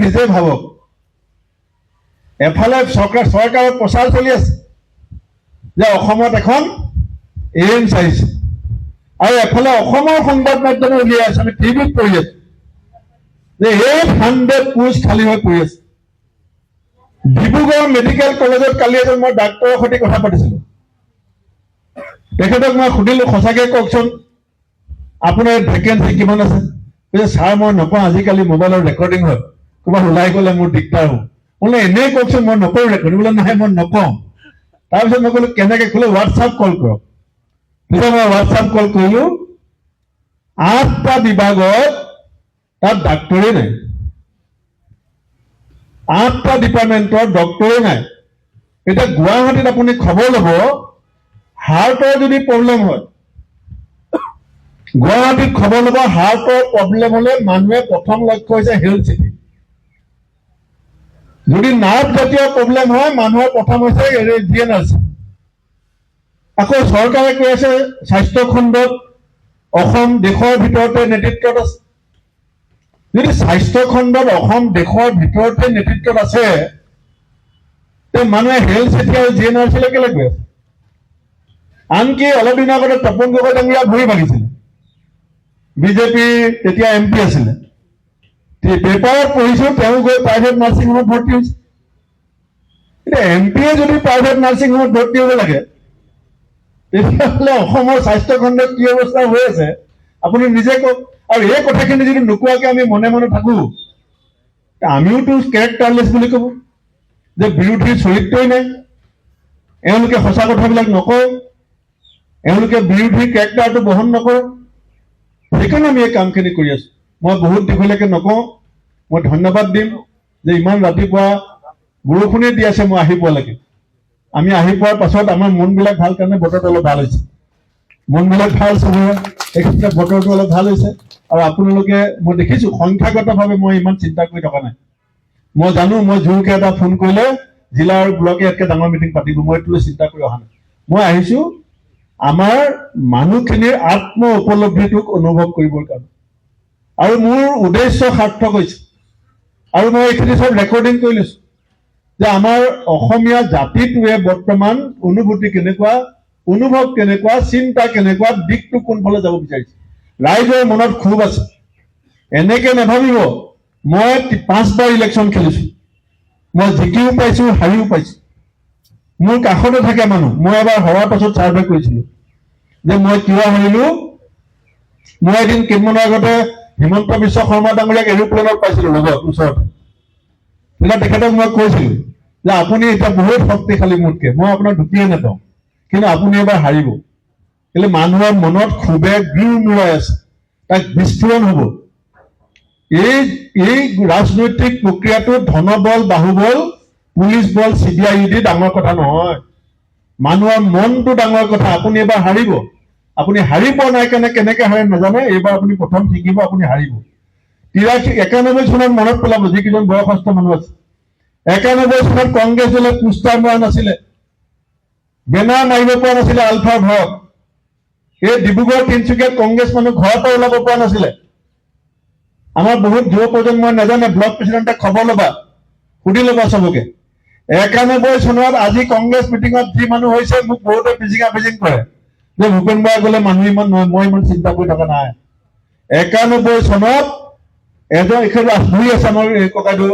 নিজে ভাবক, এফালে চৰকাৰৰ প্ৰচাৰ চলি আছে যে অসমত এখন এইমছ আহিছে, আৰু এফালে অসমৰ সংবাদ মাধ্যমে উলিয়াই আছে, আমি টিভিত পঢ়ি আছো যে 800 পোষ্ট খালী হৈ পৰি আছে। ডিব্ৰুগড় মেডিকেল কলেজত কালি এজন মই ডাক্তৰৰ সৈতে কথা পাতিছিলো, তেখেতক মই সুধিলো সঁচাকৈ কওকচোন আপোনাৰ ভেকেঞ্চি কিমান আছে? ছাৰ মই নকওঁ, আজিকালি মোবাইলৰ ৰেকৰ্ডিং হয়, ক'ৰবাত ওলাই গ'লে মোৰ দিগদাৰ হ'ব। বোলে এনেই কওকচোন, মই নকৰোঁ ৰেকৰ্ডিং। বোলে নহয় মই নকওঁ। তাৰপিছত মই ক'লো কেনেকৈ? ক'লে হোৱাটছআপ কল কৰক। তেতিয়া মই হোৱাটছআপ কল কৰিলো, 8টা বিভাগত তাত ডাক্তৰেই নাই, 8টা ডিপাৰ্টমেণ্টৰ ডক্তৰেই নাই। এতিয়া গুৱাহাটীত আপুনি খবৰ ল'ব, হাৰ্টৰ যদি প্ৰব্লেম হয়, গুৱাহাটীত খবৰ ল'ব, হাৰ্টৰ প্ৰব্লেম হ'লে মানুহে প্ৰথম লক্ষ্য হৈছে হেল্থ চিটি। যদি নাৰ্ভ জাতীয় প্ৰব্লেম হয়, মানুহৰ প্ৰথম হৈছে GNRC। আকৌ চৰকাৰে কৈ আছে স্বাস্থ্য খণ্ডত অসম দেশৰ ভিতৰতে নেতৃত্বত আছে। যদি স্বাস্থ্য খণ্ডত অসম দেশৰ ভিতৰতে নেতৃত্বত আছে, তে মানুহে হেল্থ চিটি আৰু GNRC লৈ কেলৈ গৈ আছে? আনকি অলপ দিনৰ আগতে তপন গগৈ ডাঙৰীয়া ভৰি ভাঙিছিলে, বিজেপি তেতিয়া MP আছিলে। পেপাৰত পঢ়িছো তেওঁ গৈ প্ৰাইভেট নাৰ্ছিং হোমত ভৰ্তি হৈছে। এতিয়া MP-য়ে যদি প্ৰাইভেট নাৰ্ছিং হোমত ভৰ্তি হ'ব লাগে, তেতিয়াহ'লে অসমৰ স্বাস্থ্য খণ্ডত কি অৱস্থা হৈ আছে আপুনি নিজে কওক। আৰু এই কথাখিনি যদি নোকোৱাকে আমি মনে মনে থাকো, আমিওতো কেৰেক্টাৰলেছ বুলি ক'ব যে বিৰোধীৰ চৰিত্ৰই নাই, এওঁলোকে সঁচা কথাবিলাক নকয়, এওঁলোকে বিৰোধীৰ কেৰেক্টাৰটো বহন নকৰে। সেইকাৰণে আমি এই কামখিনি কৰি আছো। মই বহুত দীঘলীয়াকৈ নকওঁ, মই ধন্যবাদ দিম যে ইমান ৰাতিপুৱা বৰষুণে দি আছে মই আহি পোৱালৈকে। আমি আহি পোৱাৰ পাছত আমাৰ মনবিলাক ভাল কাৰণে বতৰটো অলপ ভাল হৈছে, মনবিলাক ভাল চবৰে, এইক্ষেত্ৰত বতৰটো অলপ ভাল হৈছে। আৰু আপোনালোকে মই দেখিছো সংখ্যাগতভাৱে মই ইমান চিন্তা কৰি থকা নাই। মই জানো মই জোৰকে এটা ফোন কৰিলে জিলা আৰু ব্লকে ইয়াতকৈ ডাঙৰ মিটিং পাতিব, মই এইটোলৈ চিন্তা কৰি অহা নাই। মই আহিছো আমাৰ মানুহখিনিৰ আত্ম উপলব্ধিটোক অনুভৱ কৰিবৰ কাৰণে, আৰু মোৰ উদ্দেশ্য সাৰ্থক হৈছে। আৰু মই এইখিনি চব ৰেকৰ্ডিং কৰি লৈছো যে আমাৰ অসমীয়া জাতিটোৱে বৰ্তমান অনুভূতি কেনেকুৱা, অনুভৱ কেনেকুৱা, চিন্তা কেনেকুৱা, দিশটো কোনফালে যাব বিচাৰিছে। ৰাইজৰ মনত ক্ষোভ আছে। এনেকে নাভাবিব মই 5বাৰ ইলেকশ্যন খেলিছো, মই জিকিও পাইছো, হাৰিও পাইছো। মোৰ কাষতে থাকে মানুহ। মই এবাৰ হৰাৰ পাছত ছাৰ্ভে কৰিছিলো যে মই কিয় হাৰিলো। মই এদিন কেইদিনমানৰ আগতে হিমন্ত বিশ্ব শৰ্মা ডাঙৰীয়াক এৰোপ্লেনত পাইছিলো লগত ওচৰতে। তেতিয়া তেখেতক মই কৈছিলো যে আপুনি এতিয়া বহুত শক্তিশালী মোতকে, মই আপোনাক ঢুকিয়ে নাপাওঁ, কিন্তু আপুনি এবাৰ হাৰিব। কিন্তু মানুহৰ মনত ক্ষোভে গিৰমূৰাই আছে, তাক বিস্ফোৰণ হ'ব। এই ৰাজনৈতিক প্ৰক্ৰিয়াটো ধনবল, বাহুবল, পুলিচ বল, CBI ED ডাঙৰ কথা নহয়, মানুহৰ মনটো ডাঙৰ কথা। আপুনি এবাৰ হাৰিব, আপুনি হাৰি পোৱা নাই কাৰণে কেনেকে হাৰে নাজানে, এইবাৰ আপুনি প্ৰথম শিকিব, আপুনি হাৰিব। 91 চনত মনত পেলাব যিকেইজন বয়সস্থ মানুহ আছে। 91 চনত কংগ্ৰেছ দলে পোষ্টাৰ মৰা নাছিলে, বেনাৰ মাৰিব পৰা নাছিলে আলফাৰ ভয়ত। এই ডিব্ৰুগড় তিনিচুকীয়াত কংগ্ৰেছ মানুহ ঘৰৰ পৰা ওলাব পৰা নাছিলে। আমাৰ বহুত যুৱ প্ৰজন্মই নাজানে, ব্লক প্ৰেচিডেণ্টে খবৰ ল'বা, সুধি ল'বা চবকে। 91 চনত আজি কংগ্ৰেছ মিটিঙত যি মানুহ হৈছে, মোক বহুতে পিজিঙা পিজিং কৰে যে ভূপেন বৰাই গ'লে মানুহ ইমান নহয়। মই ইমান চিন্তা কৰি থকা নাই। 91 চনত এজন এখেত বহি আছে আমাৰ ককাইদেউ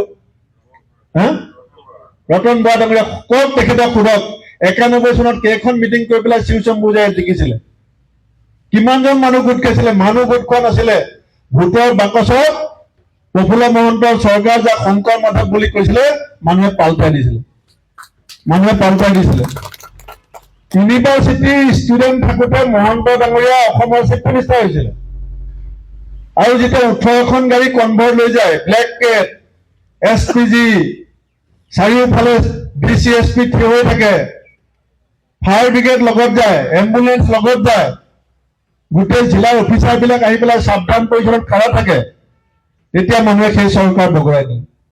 ৰতন বৰা ডাঙৰীয়া, কওক তেখেতক সোধক 91 চনত কেইখন মিটিং কৰি পেলাই শিৱশম্ভুজাই জিকিছিলে, কিমানজন মানুহ গোট খাইছিলে? মানুহ গোট খোৱা নাছিলে। ভোটৰ বাকচত প্ৰফুল্ল মহন্তৰ চৰকাৰ যাক শংকৰ মাধৱ বুলি কৈছিলে, মানুহে পাল্টাই দিছিলে, মানুহে পাল্টাই দিছিলে। ইউনিভাৰ্চিটিৰ ষ্টুডেণ্ট থাকোঁতে মহন্ত ডাঙৰীয়া অসমৰ চিফ মিনিষ্টাৰ হৈছিলে। আৰু যেতিয়া 18খন গাড়ী কনভয় লৈ যায়, ব্লেক কেট, SPG, চাৰিওফালে DCSP থিয় হৈ থাকে, ফায়াৰ ব্ৰিগেড লগত যায়, এম্বুলেন্স লগত যায়, গোটেই জিলাৰ অফিচাৰবিলাক আহি পেলাই সাৱধান পৰিচয়ত খাৰা থাকে, তেতিয়া মানুহে সেই চৰকাৰ বগৰাই দিয়ে।